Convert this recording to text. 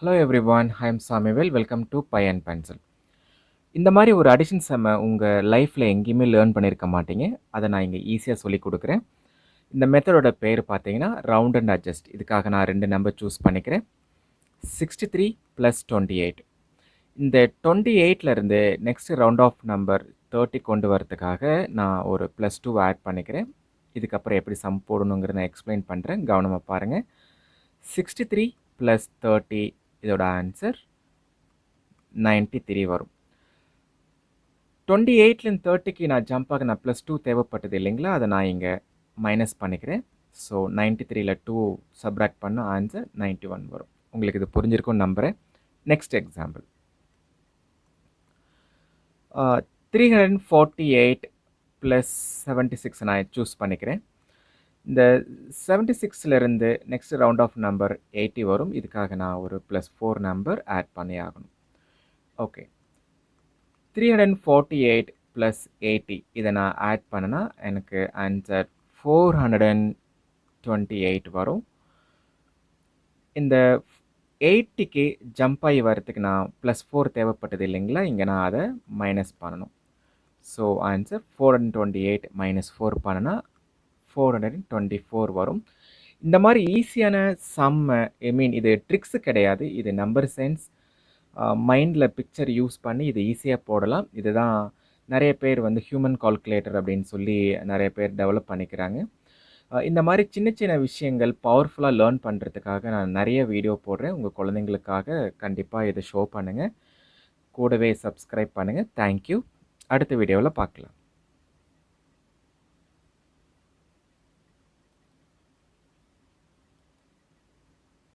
Hello everyone, I am Samuel. Welcome to Pie and Pencil. இந்த மாதிரி ஒரு addition செம்ம உங்கள் லைஃப்பில் எங்கேயுமே லேர்ன் பண்ணியிருக்க மாட்டீங்க. அதை நான் இங்கே ஈஸியாக சொல்லி கொடுக்குறேன். இந்த மெத்தடோட பேர் பார்த்தீங்கன்னா ரவுண்ட் அண்ட் அட்ஜஸ்ட். இதுக்காக நான் 2 நம்பர் சூஸ் பண்ணிக்கிறேன். 63 + 28. இந்த 28லேருந்து நெக்ஸ்ட் ரவுண்ட் ஆஃப் நம்பர் 30 கொண்டு வரதுக்காக நான் ஒரு +2 ஆட் பண்ணிக்கிறேன். இதுக்கப்புறம் எப்படி சம் போடணுங்கிறத நான் எக்ஸ்பிளைன் பண்ணுறேன். கவனமாக பாருங்கள். 63 + 30 இதோட ஆன்சர் 93 வரும். 28லேருந்து 30க்கு நான் ஜம்ப் ஆக நான் +2 தேவைப்பட்டது இல்லைங்களா, அதை நான் இங்கே மைனஸ் பண்ணிக்கிறேன். ஸோ 93ல் 2 சப்ராக்ட் பண்ண ஆன்சர் 91 வரும். உங்களுக்கு இது புரிஞ்சிருக்கும்னு நம்புகிறேன். Next example. 348 + 76 நான் சூஸ் பண்ணிக்கிறேன். இந்த 76லேருந்து நெக்ஸ்ட் ரவுண்ட் ஆஃப் நம்பர் 80 வரும். இதுக்காக நான் ஒரு +4 நம்பர் ஆட் பண்ணி ஆகணும். ஓகே, 348 + 80 இதை நான் ஆட் பண்ணனா எனக்கு ஆன்சர் 428 வரும். இந்த 80க்கு ஜம்ப் ஆகி வரத்துக்கு நான் +4 தேவைப்பட்டது இல்லைங்களா, இங்கே நான் அதை மைனஸ் பண்ணணும். ஸோ ஆன்சர் 428 - 4 பண்ணனா 424 வரும். இந்த மாதிரி ஈஸியான சம்மை, இது ட்ரிக்ஸு கிடையாது, இது நம்பர் சென்ஸ். மைண்டில் பிக்சர் யூஸ் பண்ணி இது ஈஸியாக போடலாம். இதுதான் நிறைய பேர் ஹியூமன் கால்குலேட்டர் அப்படின்னு சொல்லி நிறைய பேர் டெவலப் பண்ணிக்கிறாங்க. இந்த மாதிரி சின்ன சின்ன விஷயங்கள் பவர்ஃபுல்லாக லேர்ன் பண்ணுறதுக்காக நான் நிறைய வீடியோ போடுறேன். உங்கள் குழந்தைங்களுக்காக கண்டிப்பாக இதை ஷோ பண்ணுங்கள். கூடவே சப்ஸ்கிரைப் பண்ணுங்கள். தேங்க்யூ. அடுத்த வீடியோவில் பார்க்கலாம்.